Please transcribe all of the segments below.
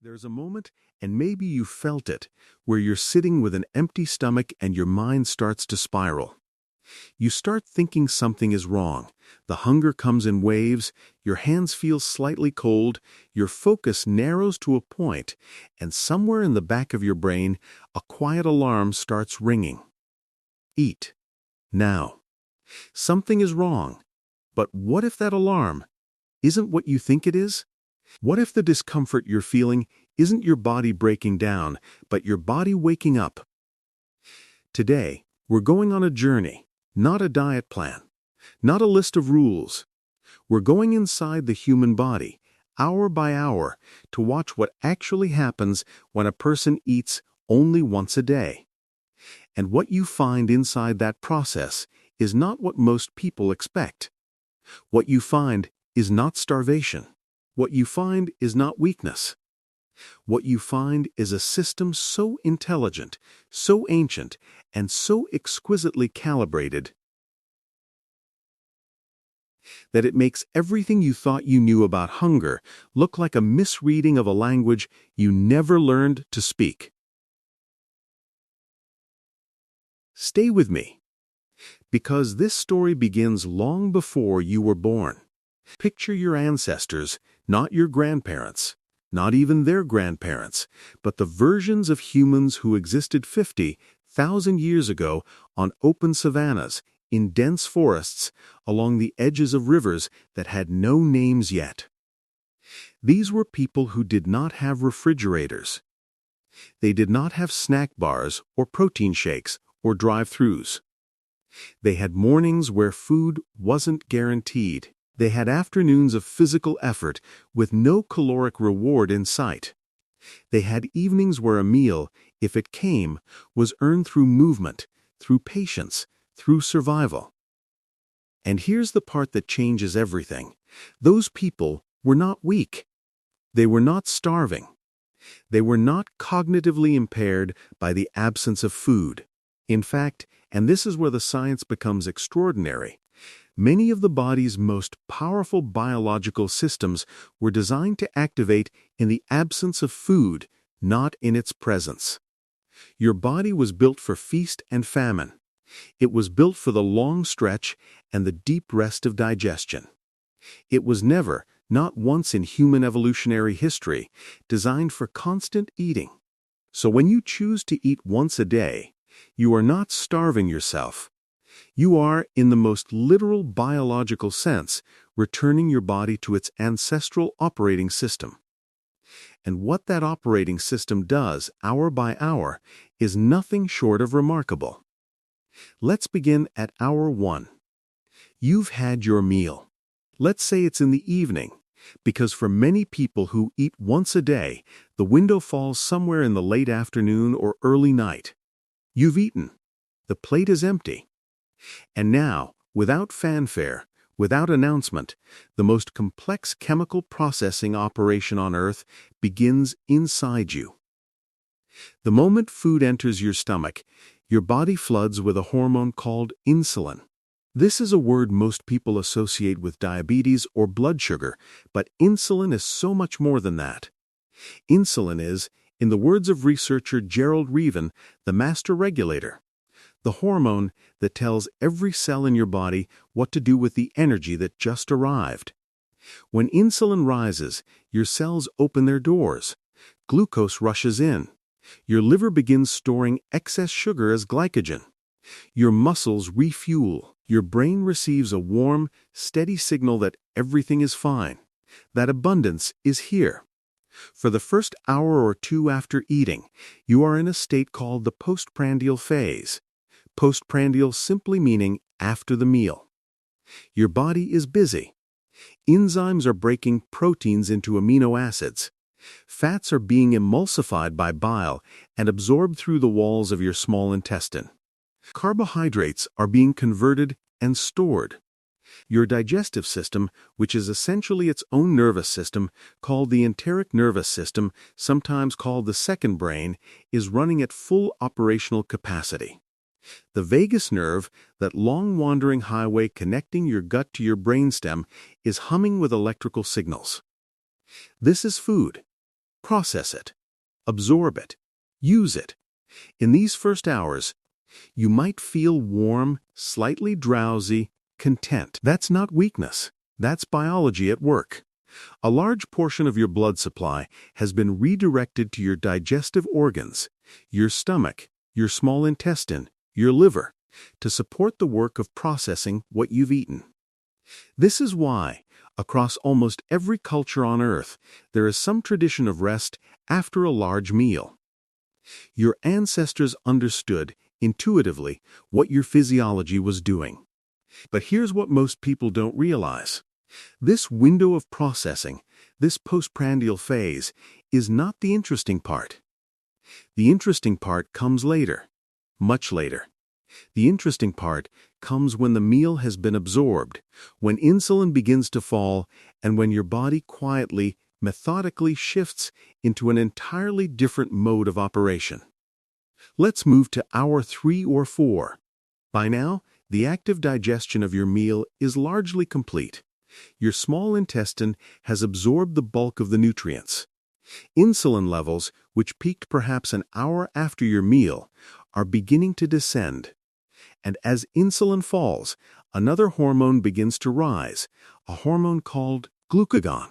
There's a moment, and maybe you felt it, where you're sitting with an empty stomach and your mind starts to spiral. You start thinking something is wrong. The hunger comes in waves, your hands feel slightly cold, your focus narrows to a point, and somewhere in the back of your brain, a quiet alarm starts ringing. Eat. Now. Something is wrong. But what if that alarm isn't what you think it is? What if the discomfort you're feeling isn't your body breaking down, but your body waking up? Today, we're going on a journey, not a diet plan, not a list of rules. We're going inside the human body, hour by hour, to watch what actually happens when a person eats only once a day. And what you find inside that process is not what most people expect. What you find is not starvation. What you find is not weakness. What you find is a system so intelligent, so ancient, and so exquisitely calibrated that it makes everything you thought you knew about hunger look like a misreading of a language you never learned to speak. Stay with me, because this story begins long before you were born. Picture your ancestors, not your grandparents, not even their grandparents, but the versions of humans who existed 50,000 years ago on open savannas, in dense forests, along the edges of rivers that had no names yet. These were people who did not have refrigerators. They did not have snack bars or protein shakes or drive-thrus. They had mornings where food wasn't guaranteed. They had afternoons of physical effort with no caloric reward in sight. They had evenings where a meal, if it came, was earned through movement, through patience, through survival. And here's the part that changes everything. Those people were not weak. They were not starving. They were not cognitively impaired by the absence of food. In fact, and this is where the science becomes extraordinary, many of the body's most powerful biological systems were designed to activate in the absence of food, not in its presence. Your body was built for feast and famine. It was built for the long stretch and the deep rest of digestion. It was never, not once in human evolutionary history, designed for constant eating. So when you choose to eat once a day, you are not starving yourself. You are, in the most literal biological sense, returning your body to its ancestral operating system. And what that operating system does, hour by hour, is nothing short of remarkable. Let's begin at hour 1. You've had your meal. Let's say it's in the evening, because for many people who eat once a day, the window falls somewhere in the late afternoon or early night. You've eaten. The plate is empty. And now, without fanfare, without announcement, the most complex chemical processing operation on Earth begins inside you. The moment food enters your stomach, your body floods with a hormone called insulin. This is a word most people associate with diabetes or blood sugar, but insulin is so much more than that. Insulin is, in the words of researcher Gerald Reaven, the master regulator. The hormone that tells every cell in your body what to do with the energy that just arrived. When insulin rises, your cells open their doors. Glucose rushes in. Your liver begins storing excess sugar as glycogen. Your muscles refuel. Your brain receives a warm, steady signal that everything is fine, that abundance is here. For the first hour or two after eating, you are in a state called the postprandial phase. Postprandial simply meaning after the meal. Your body is busy. Enzymes are breaking proteins into amino acids. Fats are being emulsified by bile and absorbed through the walls of your small intestine. Carbohydrates are being converted and stored. Your digestive system, which is essentially its own nervous system, called the enteric nervous system, sometimes called the second brain, is running at full operational capacity. The vagus nerve, that long-wandering highway connecting your gut to your brainstem, is humming with electrical signals. This is food. process it, absorb it, use it. In these first hours, you might feel warm, slightly drowsy, content. That's not weakness. That's biology at work. A large portion of your blood supply has been redirected to your digestive organs, your stomach, your small intestine, your liver, to support the work of processing what you've eaten. This is why, across almost every culture on Earth, there is some tradition of rest after a large meal. Your ancestors understood, intuitively, what your physiology was doing. But here's what most people don't realize. This window of processing, this postprandial phase, is not the interesting part. The interesting part comes later, much later. The interesting part comes when the meal has been absorbed, when insulin begins to fall, and when your body quietly, methodically shifts into an entirely different mode of operation. Let's move to hour 3 or 4. By now, the active digestion of your meal is largely complete. Your small intestine has absorbed the bulk of the nutrients. Insulin levels, which peaked perhaps an hour after your meal, are beginning to descend. And as insulin falls, another hormone begins to rise, a hormone called glucagon.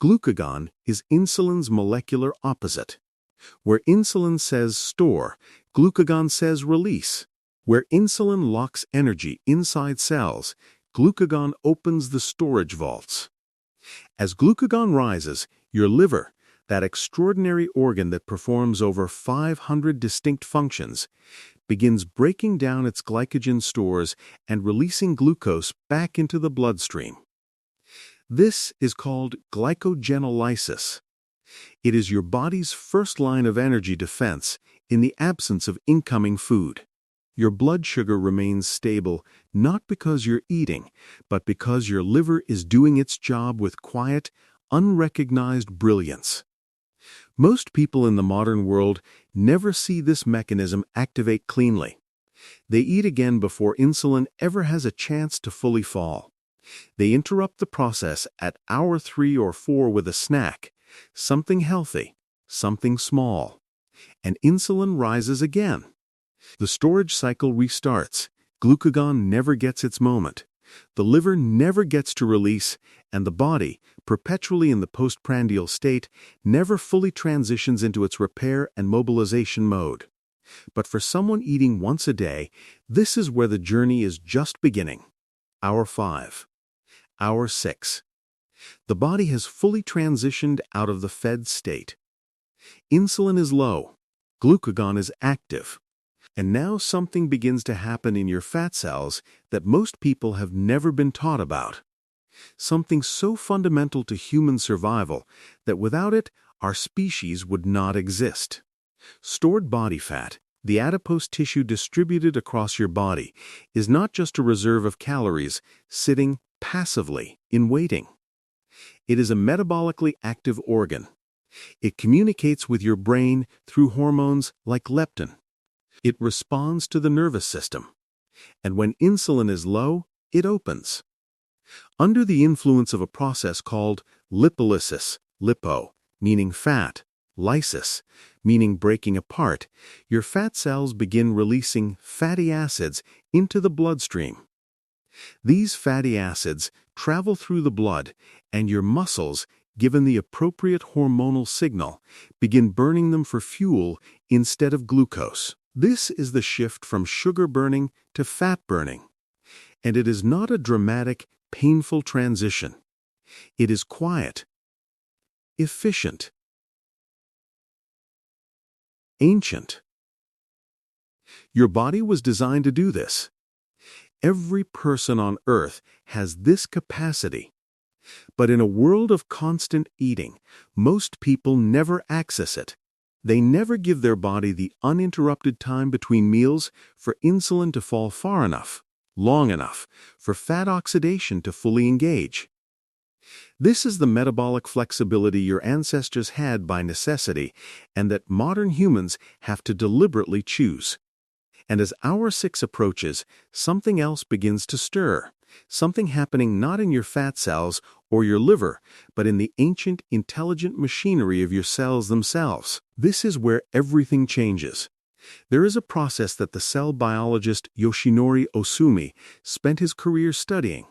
Glucagon is insulin's molecular opposite. Where insulin says store, glucagon says release. Where insulin locks energy inside cells, glucagon opens the storage vaults. As glucagon rises, your liver, that extraordinary organ that performs over 500 distinct functions, begins breaking down its glycogen stores and releasing glucose back into the bloodstream. This is called glycogenolysis. It is your body's first line of energy defense in the absence of incoming food. Your blood sugar remains stable not because you're eating, but because your liver is doing its job with quiet, unrecognized brilliance. Most people in the modern world never see this mechanism activate cleanly. They eat again before insulin ever has a chance to fully fall. They interrupt the process at hour 3 or 4 with a snack, something healthy, something small. And insulin rises again. The storage cycle restarts. Glucagon never gets its moment. The liver never gets to release, and the body, perpetually in the postprandial state, never fully transitions into its repair and mobilization mode. But for someone eating once a day, this is where the journey is just beginning. Hour 5. Hour 6. The body has fully transitioned out of the fed state. Insulin is low. Glucagon is active. And now something begins to happen in your fat cells that most people have never been taught about. Something so fundamental to human survival that without it, our species would not exist. Stored body fat, the adipose tissue distributed across your body, is not just a reserve of calories sitting passively in waiting. It is a metabolically active organ. It communicates with your brain through hormones like leptin. It responds to the nervous system. And when insulin is low, it opens. Under the influence of a process called lipolysis, lipo, meaning fat, lysis, meaning breaking apart, your fat cells begin releasing fatty acids into the bloodstream. These fatty acids travel through the blood, and your muscles, given the appropriate hormonal signal, begin burning them for fuel instead of glucose. This is the shift from sugar burning to fat burning. And it is not a dramatic, painful transition. It is quiet, efficient, ancient. Your body was designed to do this. Every person on Earth has this capacity. But in a world of constant eating, most people never access it. They never give their body the uninterrupted time between meals for insulin to fall far enough, long enough, for fat oxidation to fully engage. This is the metabolic flexibility your ancestors had by necessity and that modern humans have to deliberately choose. And as hour 6 approaches, something else begins to stir. Something happening not in your fat cells or your liver, but in the ancient, intelligent machinery of your cells themselves. This is where everything changes. There is a process that the cell biologist Yoshinori Osumi spent his career studying.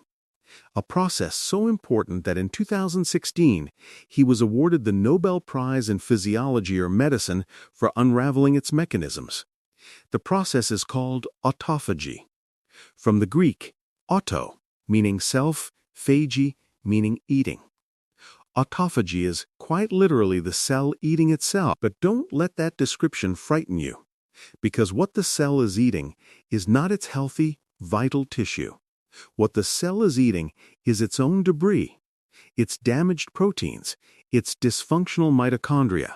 A process so important that in 2016, he was awarded the Nobel Prize in Physiology or Medicine for unraveling its mechanisms. The process is called autophagy. From the Greek, auto, meaning self, phagy, meaning eating. Autophagy is quite literally the cell eating itself, but don't let that description frighten you, because what the cell is eating is not its healthy, vital tissue. What the cell is eating is its own debris, its damaged proteins, its dysfunctional mitochondria.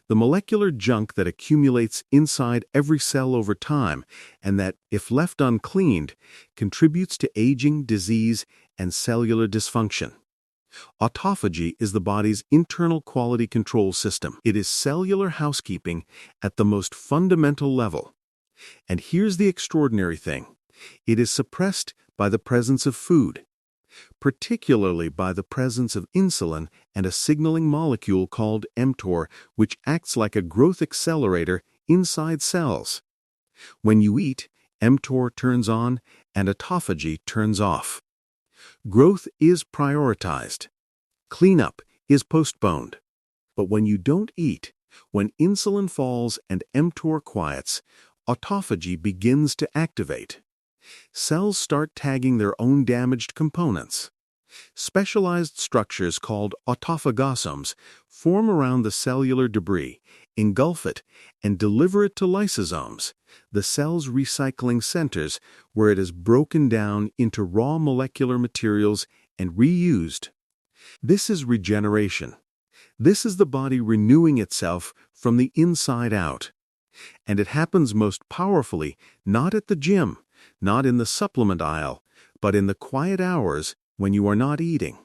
The molecular junk that accumulates inside every cell over time and that, if left uncleaned, contributes to aging, disease, and cellular dysfunction. Autophagy is the body's internal quality control system. It is cellular housekeeping at the most fundamental level. And here's the extraordinary thing. It is suppressed by the presence of food, particularly by the presence of insulin and a signaling molecule called mTOR, which acts like a growth accelerator inside cells. When you eat, mTOR turns on and autophagy turns off. Growth is prioritized. Cleanup is postponed. But when you don't eat, when insulin falls and mTOR quiets, autophagy begins to activate. Cells start tagging their own damaged components. Specialized structures called autophagosomes form around the cellular debris, engulf it, and deliver it to lysosomes, the cell's recycling centers, where it is broken down into raw molecular materials and reused. This is regeneration. This is the body renewing itself from the inside out. And it happens most powerfully not at the gym, not in the supplement aisle, but in the quiet hours when you are not eating.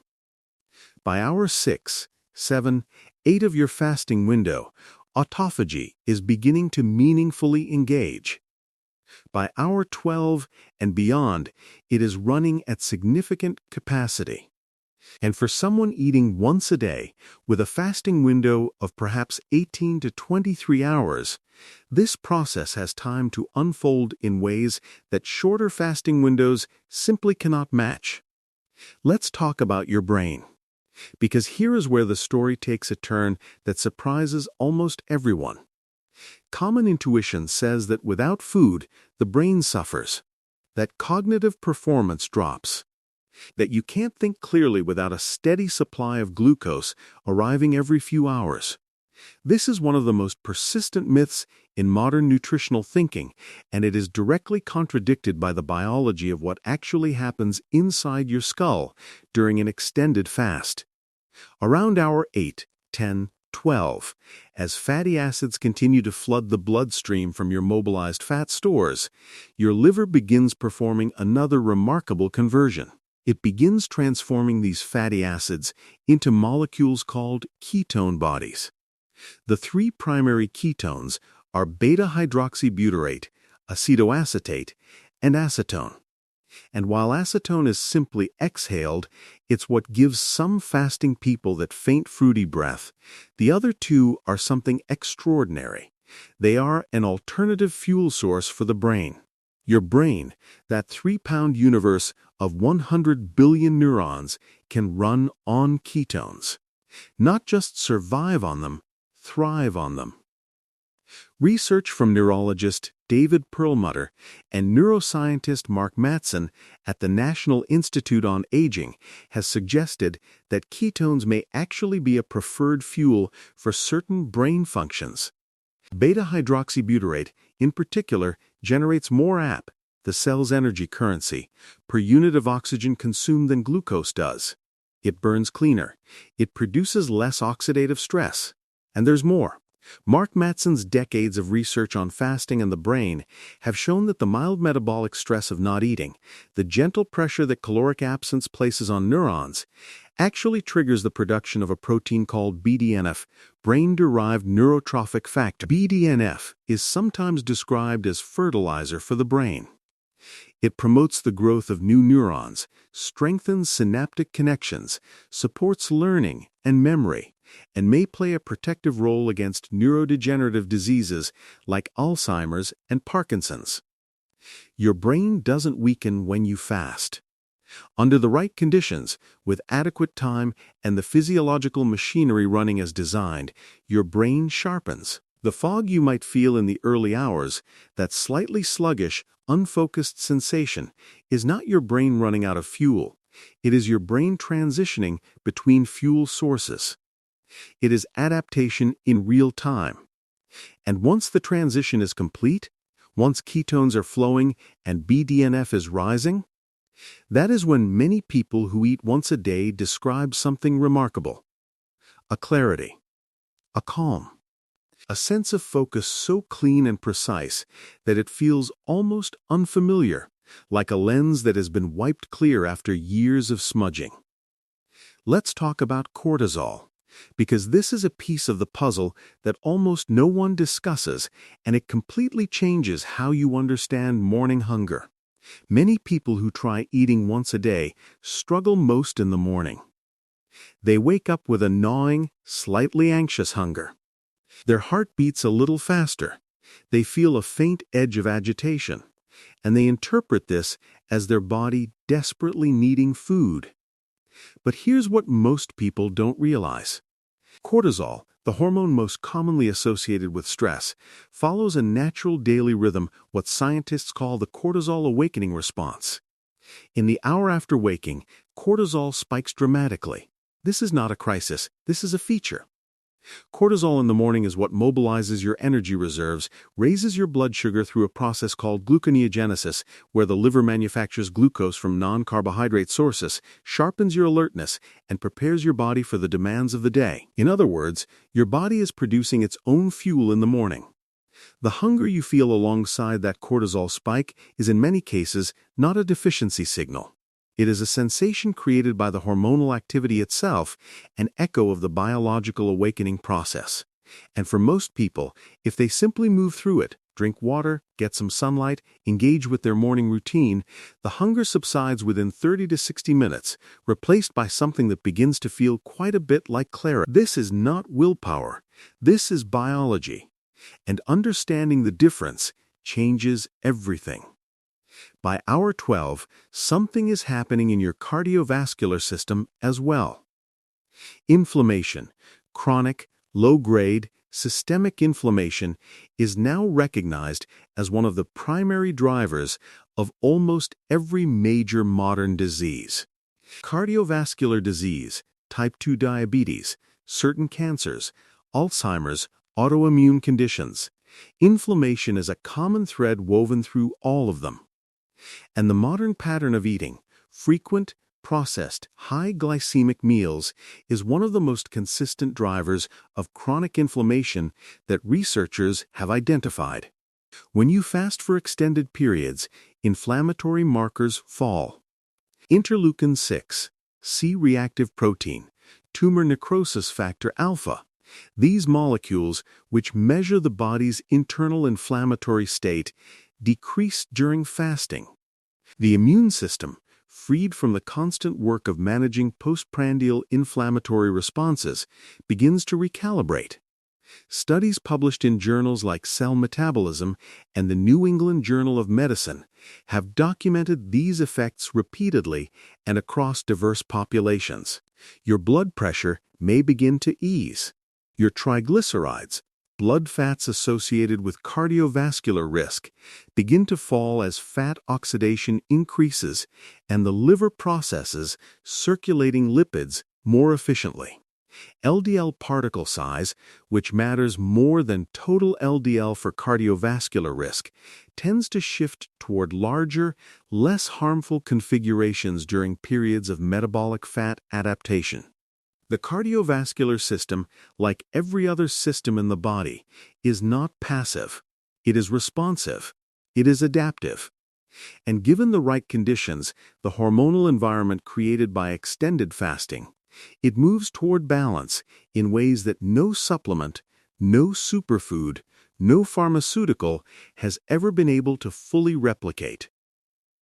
By hour 6, 7, 8 of your fasting window, autophagy is beginning to meaningfully engage. By hour 12 and beyond, it is running at significant capacity. And for someone eating once a day, with a fasting window of perhaps 18 to 23 hours, this process has time to unfold in ways that shorter fasting windows simply cannot match. Let's talk about your brain, because here is where the story takes a turn that surprises almost everyone. Common intuition says that without food, the brain suffers, that cognitive performance drops, that you can't think clearly without a steady supply of glucose arriving every few hours. This is one of the most persistent myths in modern nutritional thinking, and it is directly contradicted by the biology of what actually happens inside your skull during an extended fast. Around hour 8, 10, 12, as fatty acids continue to flood the bloodstream from your mobilized fat stores, your liver begins performing another remarkable conversion. It begins transforming these fatty acids into molecules called ketone bodies. The three primary ketones are beta-hydroxybutyrate, acetoacetate, and acetone. And while acetone is simply exhaled, it's what gives some fasting people that faint, fruity breath. The other two are something extraordinary. They are an alternative fuel source for the brain. Your brain, that 3-pound universe of 100 billion neurons, can run on ketones. Not just survive on them, thrive on them. Research from neurologist David Perlmutter and neuroscientist Mark Mattson at the National Institute on Aging has suggested that ketones may actually be a preferred fuel for certain brain functions. Beta-hydroxybutyrate, in particular, generates more AP, the cell's energy currency, per unit of oxygen consumed than glucose does. It burns cleaner. It produces less oxidative stress. And there's more. Mark Mattson's decades of research on fasting and the brain have shown that the mild metabolic stress of not eating, the gentle pressure that caloric absence places on neurons, actually triggers the production of a protein called BDNF, brain-derived neurotrophic factor. BDNF is sometimes described as fertilizer for the brain. It promotes the growth of new neurons, strengthens synaptic connections, supports learning and memory, and may play a protective role against neurodegenerative diseases like Alzheimer's and Parkinson's. Your brain doesn't weaken when you fast. Under the right conditions, with adequate time and the physiological machinery running as designed, your brain sharpens. The fog you might feel in the early hours, that slightly sluggish, unfocused sensation, is not your brain running out of fuel. It is your brain transitioning between fuel sources. It is adaptation in real time. And once the transition is complete, once ketones are flowing and BDNF is rising, that is when many people who eat once a day describe something remarkable. A clarity, a calm, a sense of focus so clean and precise that it feels almost unfamiliar, like a lens that has been wiped clear after years of smudging. Let's talk about cortisol, because this is a piece of the puzzle that almost no one discusses, and it completely changes how you understand morning hunger. Many people who try eating once a day struggle most in the morning. They wake up with a gnawing, slightly anxious hunger. Their heart beats a little faster. They feel a faint edge of agitation, and they interpret this as their body desperately needing food. But here's what most people don't realize. Cortisol, the hormone most commonly associated with stress, follows a natural daily rhythm, what scientists call the cortisol awakening response. In the hour after waking, cortisol spikes dramatically. This is not a crisis, this is a feature. Cortisol in the morning is what mobilizes your energy reserves, raises your blood sugar through a process called gluconeogenesis, where the liver manufactures glucose from non-carbohydrate sources, sharpens your alertness, and prepares your body for the demands of the day. In other words, your body is producing its own fuel in the morning. The hunger you feel alongside that cortisol spike is in many cases not a deficiency signal. It is a sensation created by the hormonal activity itself, an echo of the biological awakening process. And for most people, if they simply move through it, drink water, get some sunlight, engage with their morning routine, the hunger subsides within 30 to 60 minutes, replaced by something that begins to feel quite a bit like clarity. This is not willpower. This is biology. And understanding the difference changes everything. By hour 12, something is happening in your cardiovascular system as well. Inflammation, chronic, low-grade, systemic inflammation, is now recognized as one of the primary drivers of almost every major modern disease. Cardiovascular disease, type 2 diabetes, certain cancers, Alzheimer's, autoimmune conditions. Inflammation is a common thread woven through all of them. And the modern pattern of eating, frequent, processed, high glycemic meals, is one of the most consistent drivers of chronic inflammation that researchers have identified. When you fast for extended periods, inflammatory markers fall. Interleukin-6, C-reactive protein, tumor necrosis factor alpha. These molecules, which measure the body's internal inflammatory state, decrease during fasting. The immune system, freed from the constant work of managing postprandial inflammatory responses, begins to recalibrate. Studies published in journals like Cell Metabolism and the New England Journal of Medicine have documented these effects repeatedly and across diverse populations. Your blood pressure may begin to ease. Your triglycerides, blood fats associated with cardiovascular risk, begin to fall as fat oxidation increases and the liver processes circulating lipids more efficiently. LDL particle size, which matters more than total LDL for cardiovascular risk, tends to shift toward larger, less harmful configurations during periods of metabolic fat adaptation. The cardiovascular system, like every other system in the body, is not passive. It is responsive. It is adaptive. And given the right conditions, the hormonal environment created by extended fasting, it moves toward balance in ways that no supplement, no superfood, no pharmaceutical has ever been able to fully replicate.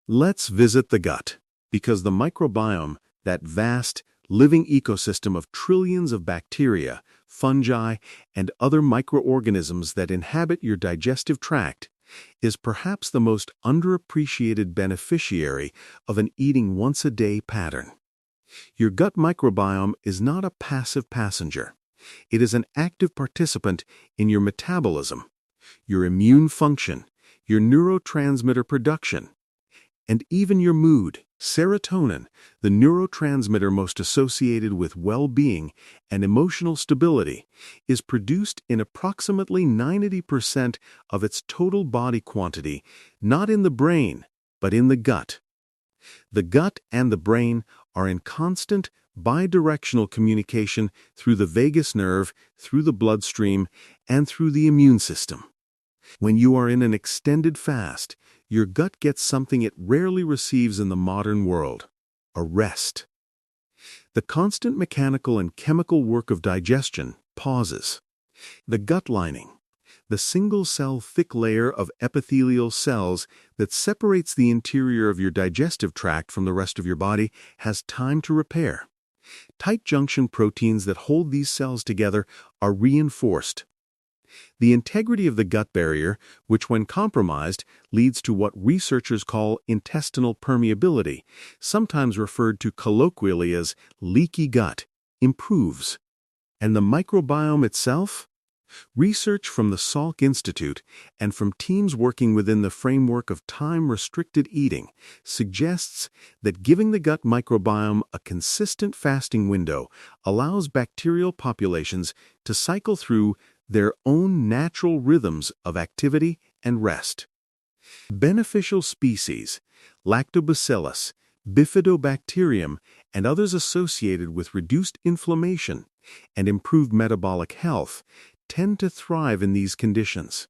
Let's visit the gut, because the microbiome, that vast, living ecosystem of trillions of bacteria, fungi, and other microorganisms that inhabit your digestive tract, is perhaps the most underappreciated beneficiary of an eating once-a-day pattern. Your gut microbiome is not a passive passenger. It is an active participant in your metabolism, your immune function, your neurotransmitter production, and even your mood. Serotonin, the neurotransmitter most associated with well-being and emotional stability, is produced in approximately 90% of its total body quantity, not in the brain, but in the gut. The gut and the brain are in constant, bidirectional communication through the vagus nerve, through the bloodstream, and through the immune system. When you are in an extended fast, your gut gets something it rarely receives in the modern world: a rest. The constant mechanical and chemical work of digestion pauses. The gut lining, the single-cell thick layer of epithelial cells that separates the interior of your digestive tract from the rest of your body, has time to repair. Tight junction proteins that hold these cells together are reinforced. The integrity of the gut barrier, which when compromised leads to what researchers call intestinal permeability, sometimes referred to colloquially as leaky gut, improves. And the microbiome itself? Research from the Salk Institute and from teams working within the framework of time-restricted eating suggests that giving the gut microbiome a consistent fasting window allows bacterial populations to cycle through their own natural rhythms of activity and rest. Beneficial species, Lactobacillus, Bifidobacterium, and others associated with reduced inflammation and improved metabolic health, tend to thrive in these conditions.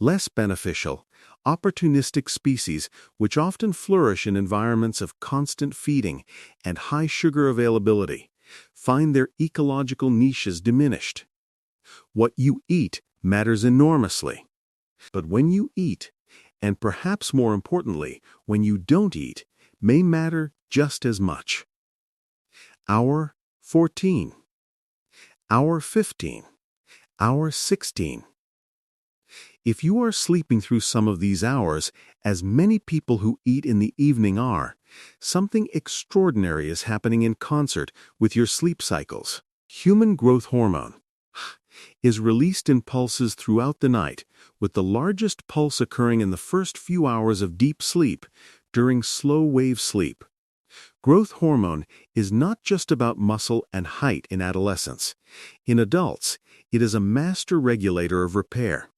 Less beneficial, opportunistic species, which often flourish in environments of constant feeding and high sugar availability, find their ecological niches diminished. What you eat matters enormously. But when you eat, and perhaps more importantly, when you don't eat, may matter just as much. Hour 14. Hour 15. Hour 16. If you are sleeping through some of these hours, as many people who eat in the evening are, something extraordinary is happening in concert with your sleep cycles. Human growth hormone is released in pulses throughout the night, with the largest pulse occurring in the first few hours of deep sleep, during slow-wave sleep. Growth hormone is not just about muscle and height in adolescence. In adults, it is a master regulator of repair.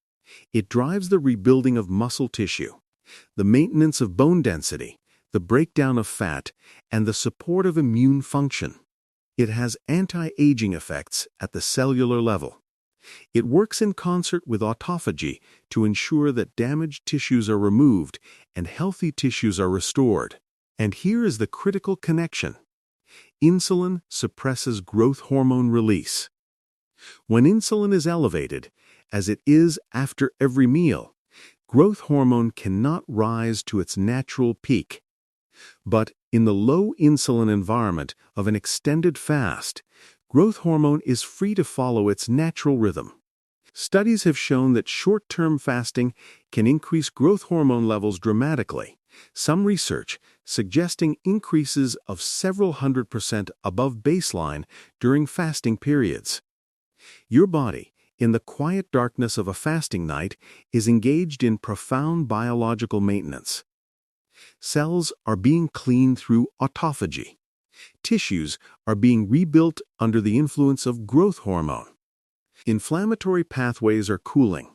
It drives the rebuilding of muscle tissue, the maintenance of bone density, the breakdown of fat, and the support of immune function. It has anti-aging effects at the cellular level. It works in concert with autophagy to ensure that damaged tissues are removed and healthy tissues are restored. And here is the critical connection. Insulin suppresses growth hormone release. When insulin is elevated, as it is after every meal, growth hormone cannot rise to its natural peak. But in the low insulin environment of an extended fast, growth hormone is free to follow its natural rhythm. Studies have shown that short-term fasting can increase growth hormone levels dramatically, some research suggesting increases of several 100% above baseline during fasting periods. Your body, in the quiet darkness of a fasting night, is engaged in profound biological maintenance. Cells are being cleaned through autophagy. Tissues are being rebuilt under the influence of growth hormone. Inflammatory pathways are cooling.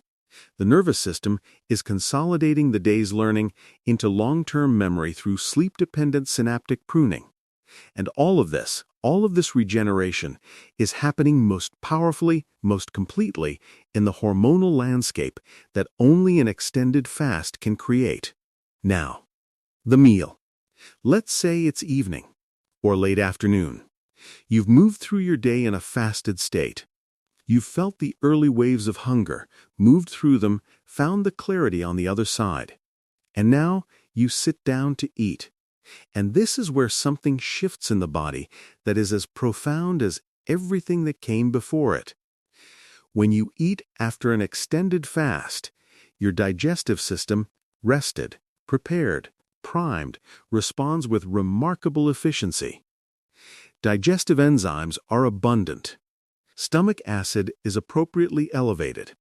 The nervous system is consolidating the day's learning into long-term memory through sleep-dependent synaptic pruning. And all of this regeneration is happening most powerfully, most completely in the hormonal landscape that only an extended fast can create. Now, the meal. Let's say it's evening or late afternoon. You've moved through your day in a fasted state. You've felt the early waves of hunger, moved through them, found the clarity on the other side. And now You sit down to eat. And this is where something shifts in the body that is as profound as everything that came before it. When you eat after an extended fast, your digestive system, rested, prepared, primed, responds with remarkable efficiency. Digestive enzymes are abundant. Stomach acid is appropriately elevated.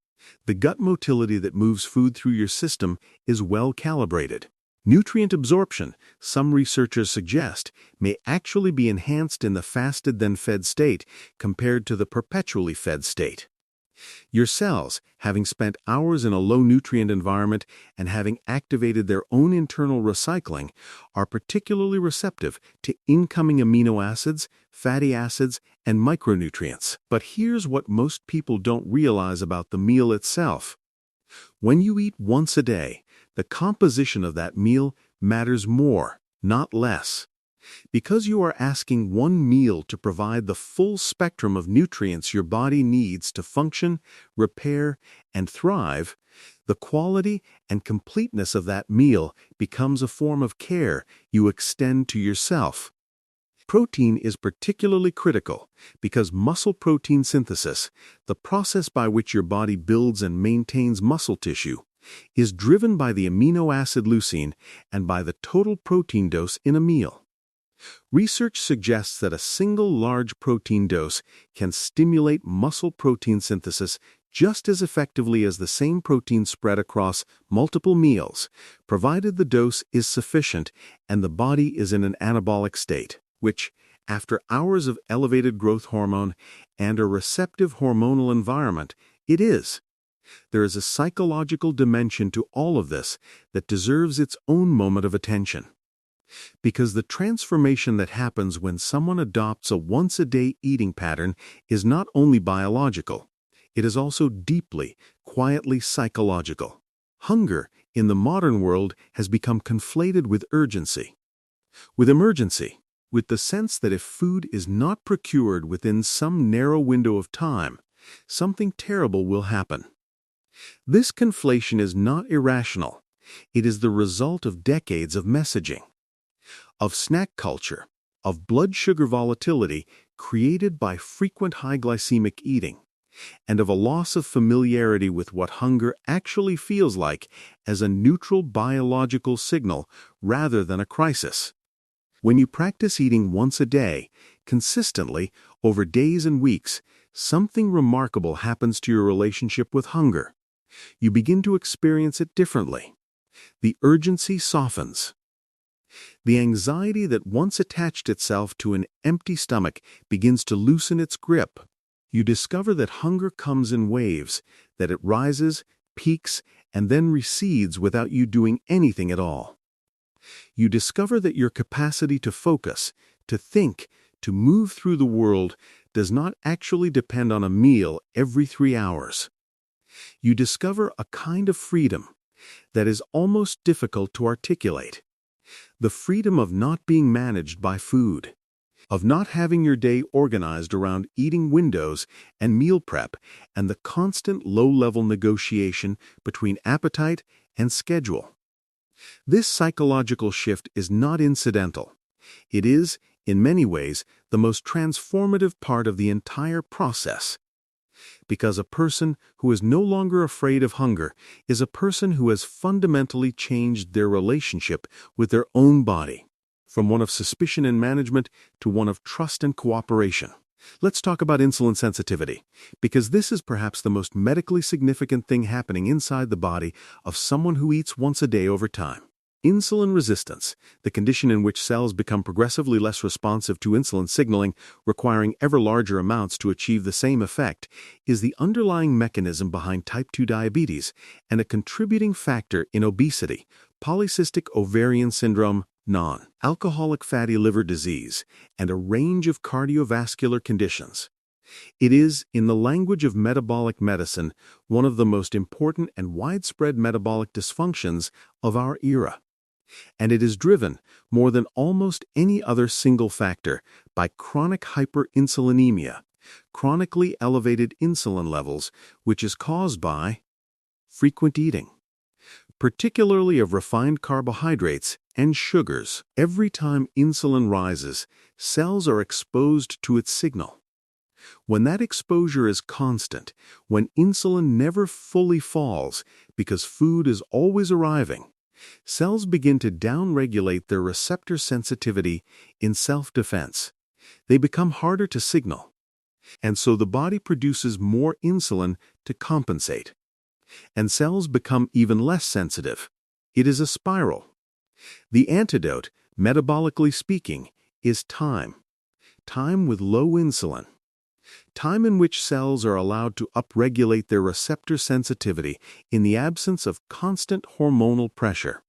The gut motility that moves food through your system is well calibrated. Nutrient absorption, some researchers suggest, may actually be enhanced in the fasted then fed state compared to the perpetually fed state. Your cells, having spent hours in a low-nutrient environment and having activated their own internal recycling, are particularly receptive to incoming amino acids, fatty acids, and micronutrients. But here's what most people don't realize about the meal itself. When you eat once a day, the composition of that meal matters more, not less. Because you are asking one meal to provide the full spectrum of nutrients your body needs to function, repair, and thrive, the quality and completeness of that meal becomes a form of care you extend to yourself. Protein is particularly critical because muscle protein synthesis, the process by which your body builds and maintains muscle tissue, is driven by the amino acid leucine and by the total protein dose in a meal. Research suggests that a single large protein dose can stimulate muscle protein synthesis just as effectively as the same protein spread across multiple meals, provided the dose is sufficient and the body is in an anabolic state, which, after hours of elevated growth hormone and a receptive hormonal environment, it is. There is a psychological dimension to all of this that deserves its own moment of attention. Because the transformation that happens when someone adopts a once-a-day eating pattern is not only biological, it is also deeply, quietly psychological. Hunger in the modern world has become conflated with urgency, with emergency, with the sense that if food is not procured within some narrow window of time, something terrible will happen. This conflation is not irrational. It is the result of decades of messaging, of snack culture, of blood sugar volatility created by frequent high glycemic eating, and of a loss of familiarity with what hunger actually feels like as a neutral biological signal rather than a crisis. When you practice eating once a day, consistently, over days and weeks, something remarkable happens to your relationship with hunger. You begin to experience it differently. The urgency softens. The anxiety that once attached itself to an empty stomach begins to loosen its grip. You discover that hunger comes in waves, that it rises, peaks, and then recedes without you doing anything at all. You discover that your capacity to focus, to think, to move through the world does not actually depend on a meal every 3 hours. You discover a kind of freedom that is almost difficult to articulate. The freedom of not being managed by food, of not having your day organized around eating windows and meal prep and the constant low-level negotiation between appetite and schedule. This psychological shift is not incidental. It is, in many ways, the most transformative part of the entire process. Because a person who is no longer afraid of hunger is a person who has fundamentally changed their relationship with their own body, from one of suspicion and management to one of trust and cooperation. Let's talk about insulin sensitivity, because this is perhaps the most medically significant thing happening inside the body of someone who eats once a day over time. Insulin resistance, the condition in which cells become progressively less responsive to insulin signaling, requiring ever larger amounts to achieve the same effect, is the underlying mechanism behind type 2 diabetes and a contributing factor in obesity, polycystic ovarian syndrome, non-alcoholic fatty liver disease, and a range of cardiovascular conditions. It is, in the language of metabolic medicine, one of the most important and widespread metabolic dysfunctions of our era. And it is driven, more than almost any other single factor, by chronic hyperinsulinemia, chronically elevated insulin levels, which is caused by frequent eating. particularly of refined carbohydrates and sugars. Every time insulin rises, cells are exposed to its signal. When that exposure is constant, when insulin never fully falls because food is always arriving, cells begin to downregulate their receptor sensitivity in self-defense. They become harder to signal, and so the body produces more insulin to compensate. And cells become even less sensitive. It is a spiral. The antidote, metabolically speaking, is time. Time with low insulin. Time in which cells are allowed to upregulate their receptor sensitivity in the absence of constant hormonal pressure.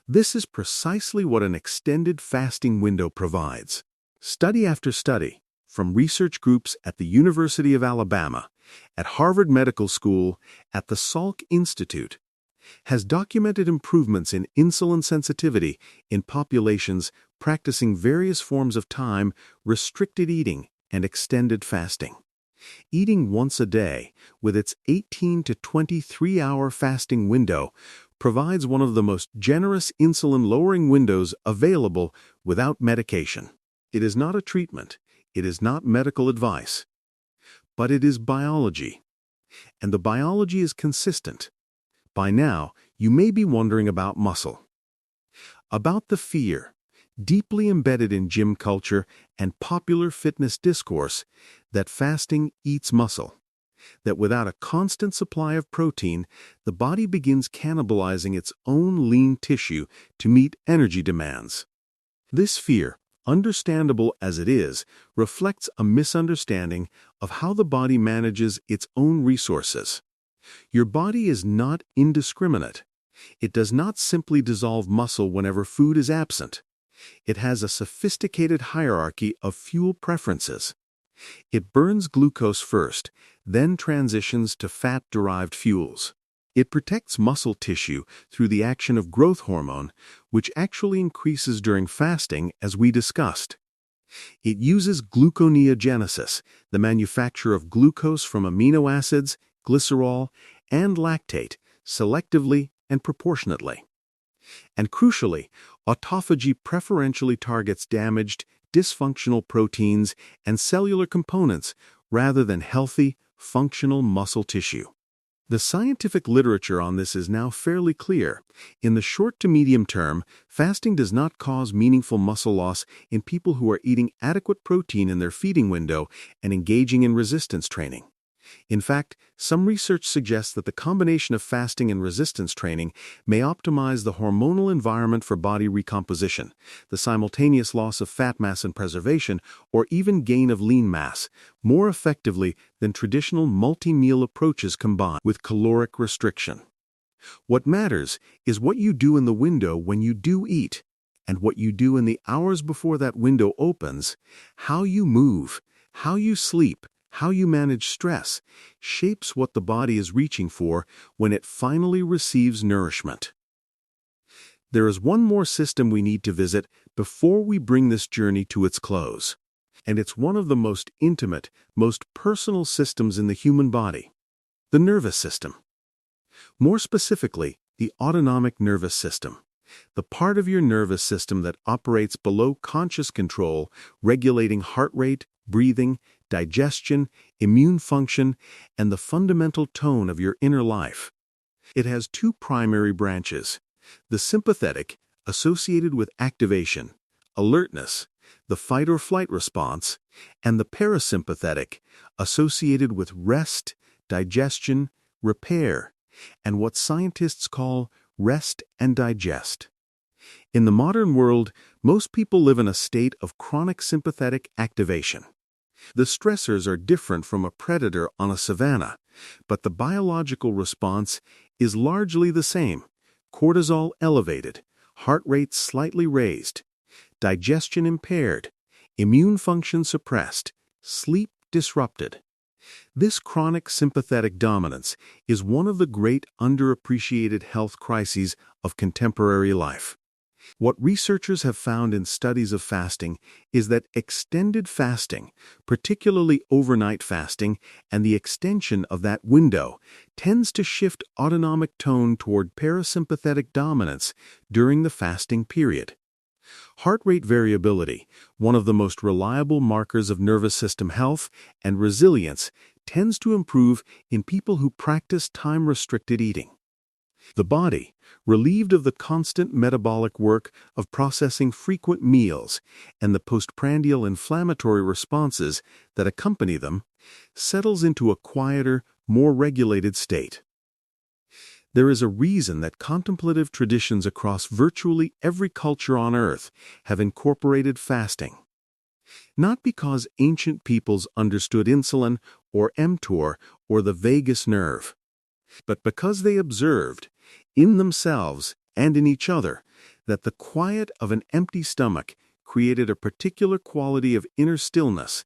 This is precisely what an extended fasting window provides. Study after study, from research groups at the University of Alabama, at Harvard Medical School, at the Salk Institute, has documented improvements in insulin sensitivity in populations practicing various forms of time, restricted eating, and extended fasting. Eating once a day, with its 18 to 23-hour fasting window, provides one of the most generous insulin-lowering windows available without medication. It is not a treatment. It is not medical advice. But it is biology. And the biology is consistent. By now, you may be wondering about muscle. About the fear, deeply embedded in gym culture and popular fitness discourse, that fasting eats muscle. That without a constant supply of protein, the body begins cannibalizing its own lean tissue to meet energy demands. This fear, understandable as it is, reflects a misunderstanding of how the body manages its own resources. Your body is not indiscriminate. It does not simply dissolve muscle whenever food is absent. It has a sophisticated hierarchy of fuel preferences. It burns glucose first, then transitions to fat-derived fuels. It protects muscle tissue through the action of growth hormone, which actually increases during fasting, as we discussed. It uses gluconeogenesis, the manufacture of glucose from amino acids, glycerol, and lactate, selectively and proportionately. And crucially, autophagy preferentially targets damaged, dysfunctional proteins and cellular components rather than healthy, functional muscle tissue. The scientific literature on this is now fairly clear. In the short to medium term, fasting does not cause meaningful muscle loss in people who are eating adequate protein in their feeding window and engaging in resistance training. In fact, some research suggests that the combination of fasting and resistance training may optimize the hormonal environment for body recomposition, the simultaneous loss of fat mass and preservation, or even gain of lean mass, more effectively than traditional multi-meal approaches combined with caloric restriction. What matters is what you do in the window when you do eat, and what you do in the hours before that window opens. How you move, how you sleep, how you manage stress shapes what the body is reaching for when it finally receives nourishment. There is one more system we need to visit before we bring this journey to its close. And it's one of the most intimate, most personal systems in the human body: the nervous system. More specifically, the autonomic nervous system, the part of your nervous system that operates below conscious control, regulating heart rate, breathing, digestion, immune function, and the fundamental tone of your inner life. It has two primary branches: the sympathetic, associated with activation, alertness, the fight or flight response, and the parasympathetic, associated with rest, digestion, repair, and what scientists call rest and digest. In the modern world, most people live in a state of chronic sympathetic activation. The stressors are different from a predator on a savanna, but the biological response is largely the same: cortisol elevated, heart rate slightly raised, digestion impaired, immune function suppressed, sleep disrupted. This chronic sympathetic dominance is one of the great underappreciated health crises of contemporary life. What researchers have found in studies of fasting is that extended fasting, particularly overnight fasting, and the extension of that window tends to shift autonomic tone toward parasympathetic dominance during the fasting period. Heart rate variability, one of the most reliable markers of nervous system health and resilience, tends to improve in people who practice time-restricted eating. The body, relieved of the constant metabolic work of processing frequent meals and the postprandial inflammatory responses that accompany them, settles into a quieter, more regulated state. There is a reason that contemplative traditions across virtually every culture on Earth have incorporated fasting. Not because ancient peoples understood insulin or mTOR or the vagus nerve, but because they observed, in themselves and in each other, that the quiet of an empty stomach created a particular quality of inner stillness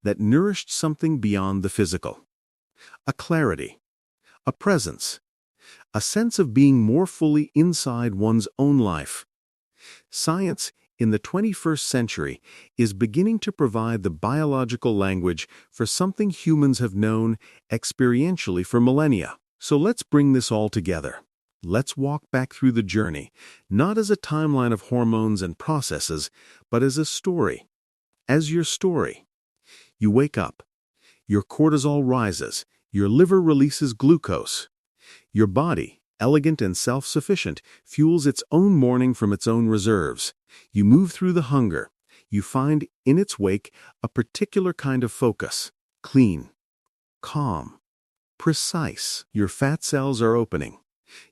that nourished something beyond the physical. A clarity, a presence, a sense of being more fully inside one's own life. Science, in the 21st century, is beginning to provide the biological language for something humans have known experientially for millennia. So let's bring this all together. Let's walk back through the journey, not as a timeline of hormones and processes, but as a story. As your story. You wake up. Your cortisol rises. Your liver releases glucose. Your body, elegant and self-sufficient, fuels its own morning from its own reserves. You move through the hunger. You find in its wake a particular kind of focus. Clean. Calm. Precise. Your fat cells are opening.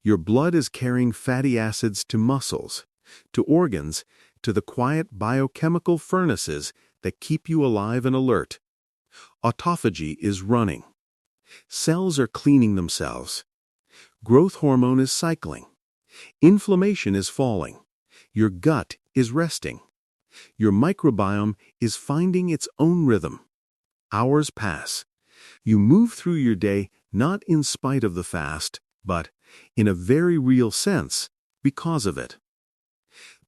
Your blood is carrying fatty acids to muscles, to organs, to the quiet biochemical furnaces that keep you alive and alert. Autophagy is running. Cells are cleaning themselves. Growth hormone is cycling. Inflammation is falling. Your gut is resting. Your microbiome is finding its own rhythm. Hours pass. You move through your day not in spite of the fast, but, in a very real sense, because of it.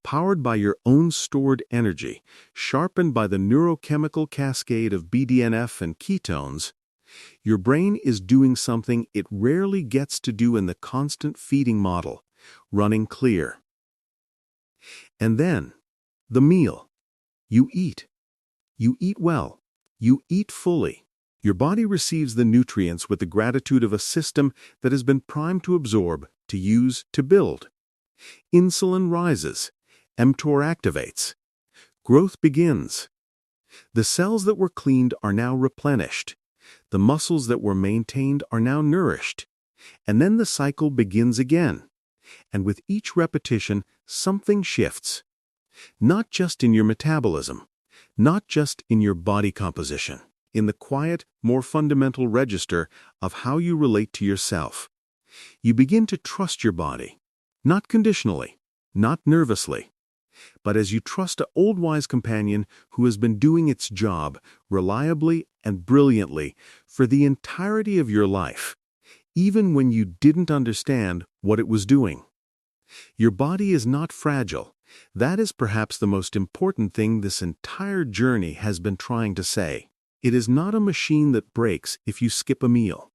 Powered by your own stored energy, sharpened by the neurochemical cascade of BDNF and ketones, your brain is doing something it rarely gets to do in the constant feeding model, running clear. And then, the meal. You eat. You eat well. You eat fully. Your body receives the nutrients with the gratitude of a system that has been primed to absorb, to use, to build. Insulin rises. mTOR activates. Growth begins. The cells that were cleaned are now replenished. The muscles that were maintained are now nourished. And then the cycle begins again. And with each repetition, something shifts. Not just in your metabolism, not just in your body composition, in the quiet, more fundamental register of how you relate to yourself. You begin to trust your body, not conditionally, not nervously, but as you trust an old wise companion who has been doing its job reliably and brilliantly for the entirety of your life, even when you didn't understand what it was doing. Your body is not fragile. That is perhaps the most important thing this entire journey has been trying to say. It is not a machine that breaks if you skip a meal.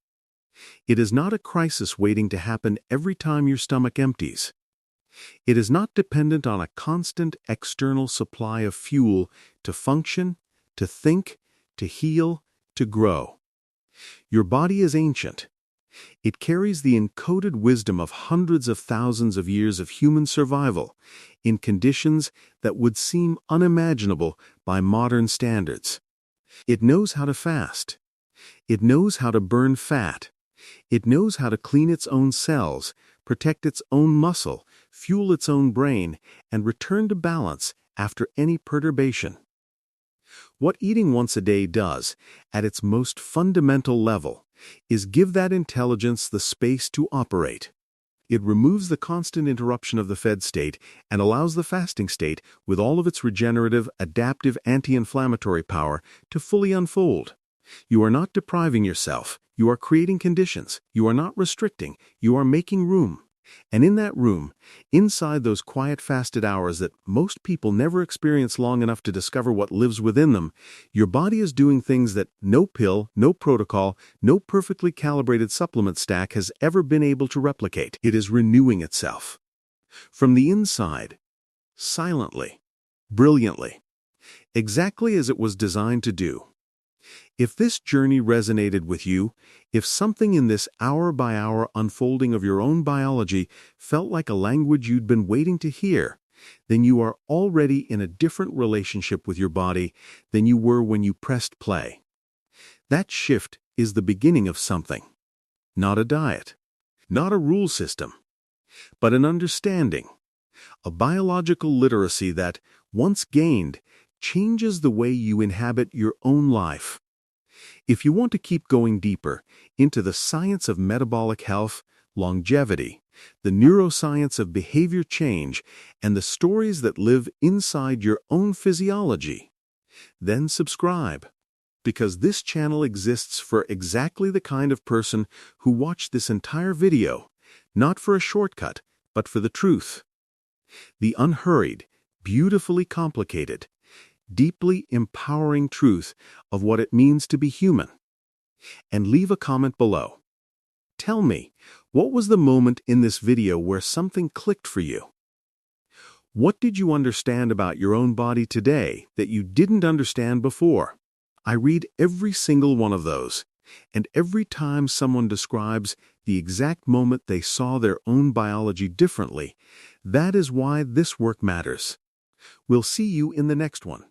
It is not a crisis waiting to happen every time your stomach empties. It is not dependent on a constant external supply of fuel to function, to think, to heal, to grow. Your body is ancient. It carries the encoded wisdom of hundreds of thousands of years of human survival in conditions that would seem unimaginable by modern standards. It knows how to fast. It knows how to burn fat. It knows how to clean its own cells, protect its own muscle, fuel its own brain, and return to balance after any perturbation. What eating once a day does, at its most fundamental level, is give that intelligence the space to operate. It removes the constant interruption of the fed state and allows the fasting state, with all of its regenerative, adaptive, anti-inflammatory power, to fully unfold. You are not depriving yourself. You are creating conditions. You are not restricting. You are making room. And in that room, inside those quiet fasted hours that most people never experience long enough to discover what lives within them, your body is doing things that no pill, no protocol, no perfectly calibrated supplement stack has ever been able to replicate. It is renewing itself. From the inside, silently, brilliantly, exactly as it was designed to do. If this journey resonated with you, if something in this hour-by-hour unfolding of your own biology felt like a language you'd been waiting to hear, then you are already in a different relationship with your body than you were when you pressed play. That shift is the beginning of something. Not a diet, not a rule system, but an understanding, a biological literacy that, once gained, changes the way you inhabit your own life. If you want to keep going deeper into the science of metabolic health, longevity, the neuroscience of behavior change, and the stories that live inside your own physiology, then subscribe, because this channel exists for exactly the kind of person who watched this entire video, not for a shortcut, but for the truth. The unhurried, beautifully complicated, deeply empowering truth of what it means to be human. And leave a comment below. Tell me, what was the moment in this video where something clicked for you? What did you understand about your own body today that you didn't understand before? I read every single one of those, and every time someone describes the exact moment they saw their own biology differently, that is why this work matters. We'll see you in the next one.